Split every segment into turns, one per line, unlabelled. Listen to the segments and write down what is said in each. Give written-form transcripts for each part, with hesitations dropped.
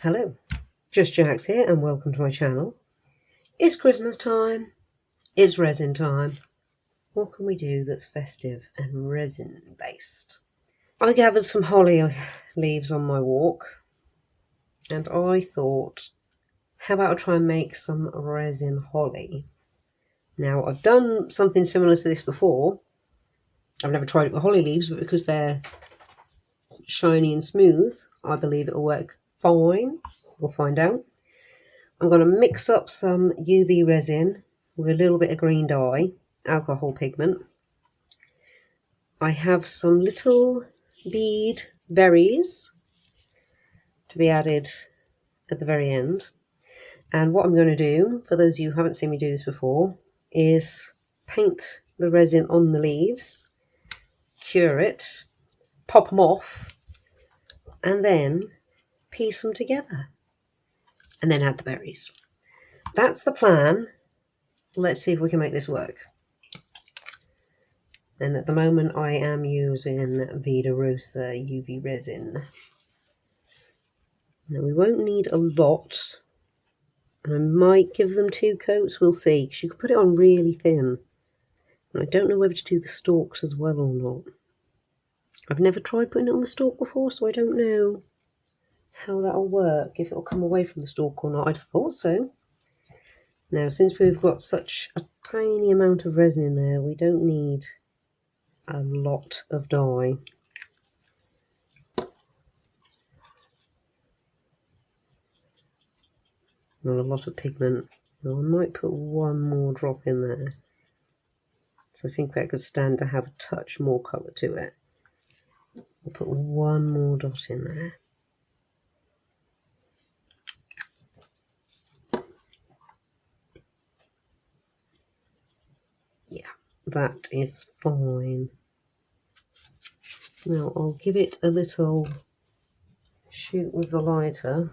Hello, Just Jax here and welcome to my channel. It's Christmas time, it's resin time. What can we do that's festive and resin based? I gathered some holly leaves on my walk and I thought, how about I try and make some resin holly? Now I've done something similar to this before. I've never tried it with holly leaves, but because they're shiny and smooth, I believe it'll work fine. We'll find out. I'm going to mix up some UV resin with a little bit of green dye, alcohol pigment. I have some little bead berries to be added at the very end. And what I'm going to do, for those of you who haven't seen me do this before, is paint the resin on the leaves, cure it, pop them off, and then piece them together. And then add the berries. That's the plan. Let's see if we can make this work. And at the moment I am using Vida Rosa UV resin. Now we won't need a lot. And I might give them 2 coats, we'll see. Because you can put it on really thin. And I don't know whether to do the stalks as well or not. I've never tried putting it on the stalk before, so I don't know how that'll work. If it'll come away from the stalk or not. I'd have thought so. Now since we've got such a tiny amount of resin in there, we don't need a lot of dye. Not a lot of pigment. Now I might put one more drop in there. So I think that could stand to have a touch more colour to it. I'll put one more dot in there. Yeah, that is fine. Now I'll give it a little shoot with the lighter.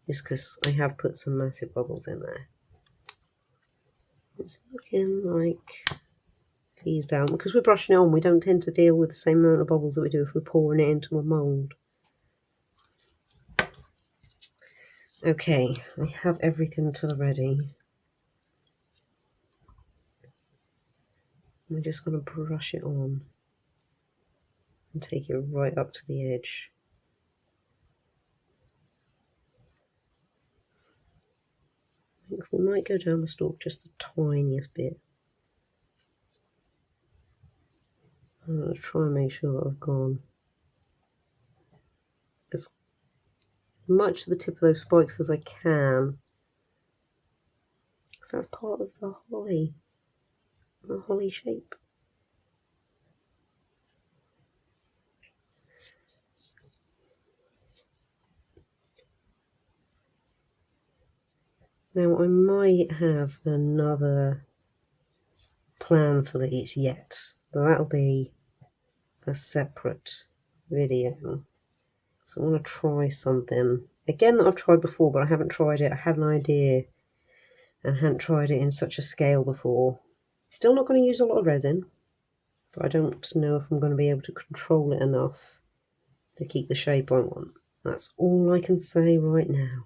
Just because I have put some massive bubbles in there. It's looking like peas down. Because we're brushing it on, we don't tend to deal with the same amount of bubbles that we do if we're pouring it into a mould. Okay, I have everything to the ready. I'm just going to brush it on and take it right up to the edge. I think we might go down the stalk just the tiniest bit. I'm going to try and make sure that I've gone as much to the tip of those spikes as I can, because that's part of the holly shape. Now I might have another plan for these yet, but that'll be a separate video. So I want to try something again that I've tried before, but I haven't tried it. I had an idea and hadn't tried it in such a scale before. Still not going to use a lot of resin, but I don't know if I'm going to be able to control it enough to keep the shape I want. That's all I can say right now.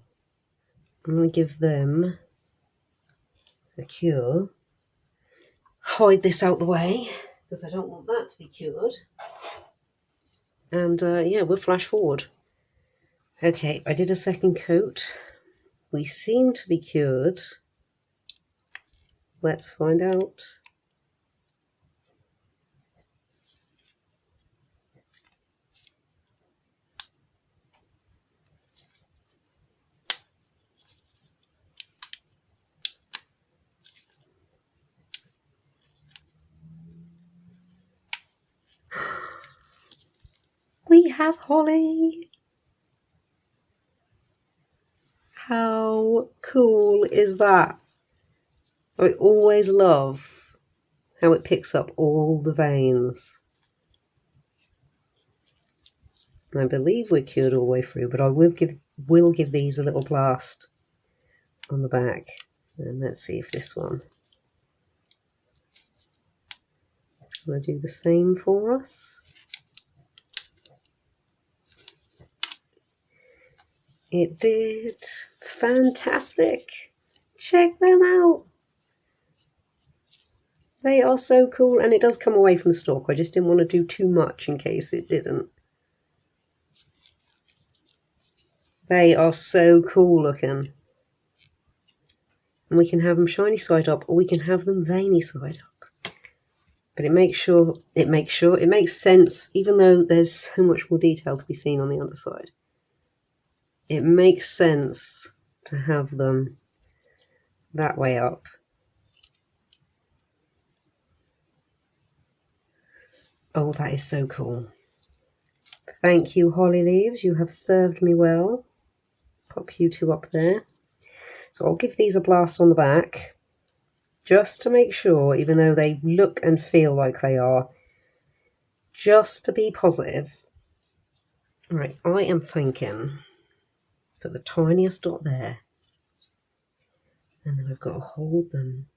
I'm going to give them a cure. Hide this out the way, because I don't want that to be cured. And yeah, we'll flash forward. Okay, I did a second coat. We seem to be cured. Let's find out. We have holly! How cool is that? I always love how it picks up all the veins. I believe we're cured all the way through, but I will give these a little blast on the back. And let's see if this one will do the same for us. It did. Fantastic. Check them out. They are so cool, and it does come away from the stalk. I just didn't want to do too much in case it didn't. They are so cool looking. And we can have them shiny side up, or we can have them veiny side up. But it makes sense, even though there's so much more detail to be seen on the underside. It makes sense to have them that way up. Oh, that is so cool. Thank you, Holly Leaves. You have served me well. Pop you two up there. So I'll give these a blast on the back, just to make sure, even though they look and feel like they are, just to be positive. Right, I am thinking put the tiniest dot there, and then I've got to hold them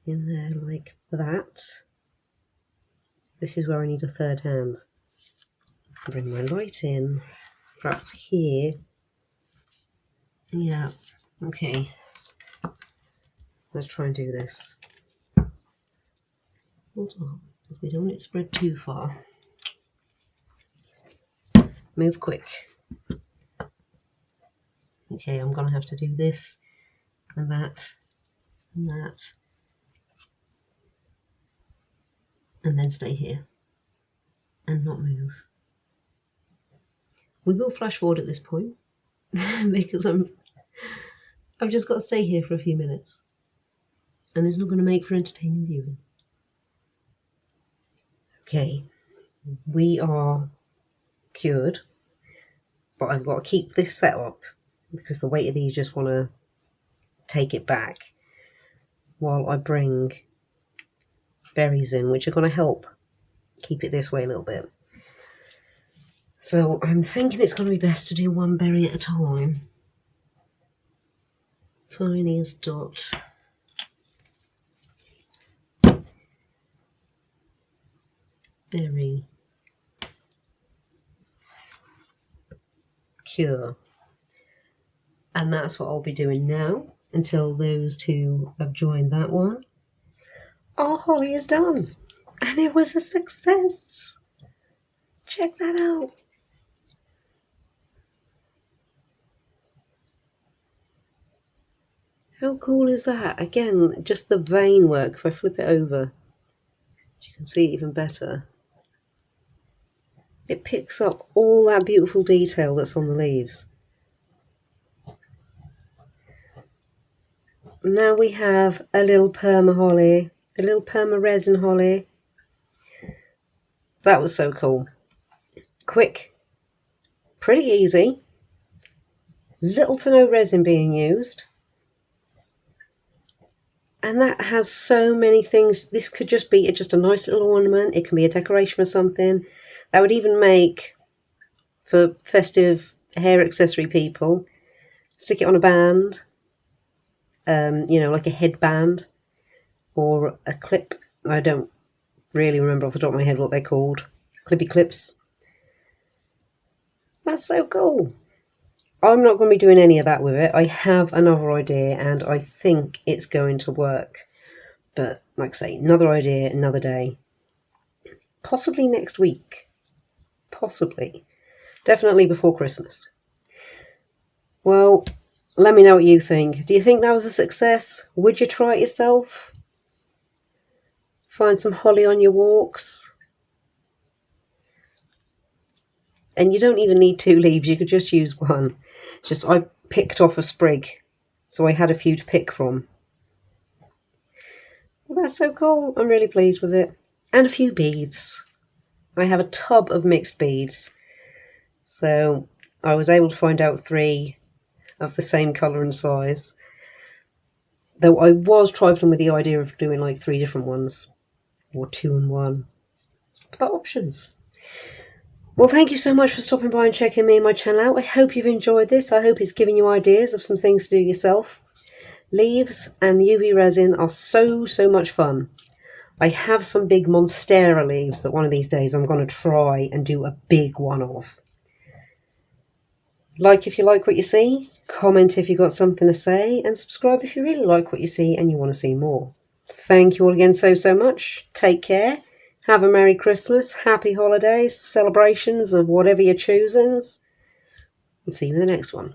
in there like that. This is where I need a third hand. Bring my light in, perhaps here. Yeah, okay. Let's try and do this. Hold on, we don't want it spread too far. Move quick. Okay, I'm going to have to do this and that and that. And then stay here and not move. We will flash forward at this point because I've just got to stay here for a few minutes, and it's not going to make for entertaining viewing. Okay, we are cured, but I've got to keep this set up because the weight of these just want to take it back while I bring berries in, which are going to help keep it this way a little bit. So I'm thinking it's going to be best to do one berry at a time. Tiniest dot. Berry. Cure. And that's what I'll be doing now until those two have joined that one. Our holly is done, and it was a success. Check that out. How cool is that? Again, just the vein work. If I flip it over, you can see it even better. It picks up all that beautiful detail that's on the leaves. Now we have a little perma holly, a little perma resin holly. That was so cool. Quick, pretty easy, little to no resin being used. And that has so many things. This could just be just a nice little ornament. It can be a decoration for something. That would even make for festive hair accessory people. Stick it on a band, you know, like a headband or a clip. I don't really remember off the top of my head what they're called. Clippy clips. That's so cool. I'm not going to be doing any of that with it. I have another idea and I think it's going to work. But like I say, another idea, another day. Possibly next week. Possibly. Definitely before Christmas. Well, let me know what you think. Do you think that was a success? Would you try it yourself? Find some holly on your walks? And you don't even need 2 leaves, you could just use one. It's just I picked off a sprig, so I had a few to pick from. Well, that's so cool. I'm really pleased with it. And a few beads. I have a tub of mixed beads. So I was able to find out 3 of the same colour and size. Though I was trifling with the idea of doing like 3 different ones. Or 2 and 1. But they're options. Well, thank you so much for stopping by and checking me and my channel out. I hope you've enjoyed this. I hope it's given you ideas of some things to do yourself. Leaves and UV resin are so much fun. I have some big Monstera leaves that one of these days I'm going to try and do a big one of. Like if you like what you see, comment if you've got something to say, and subscribe if you really like what you see and you want to see more. Thank you all again so much. Take care. Have a Merry Christmas, Happy Holidays, celebrations of whatever you're choosing, and see you in the next one.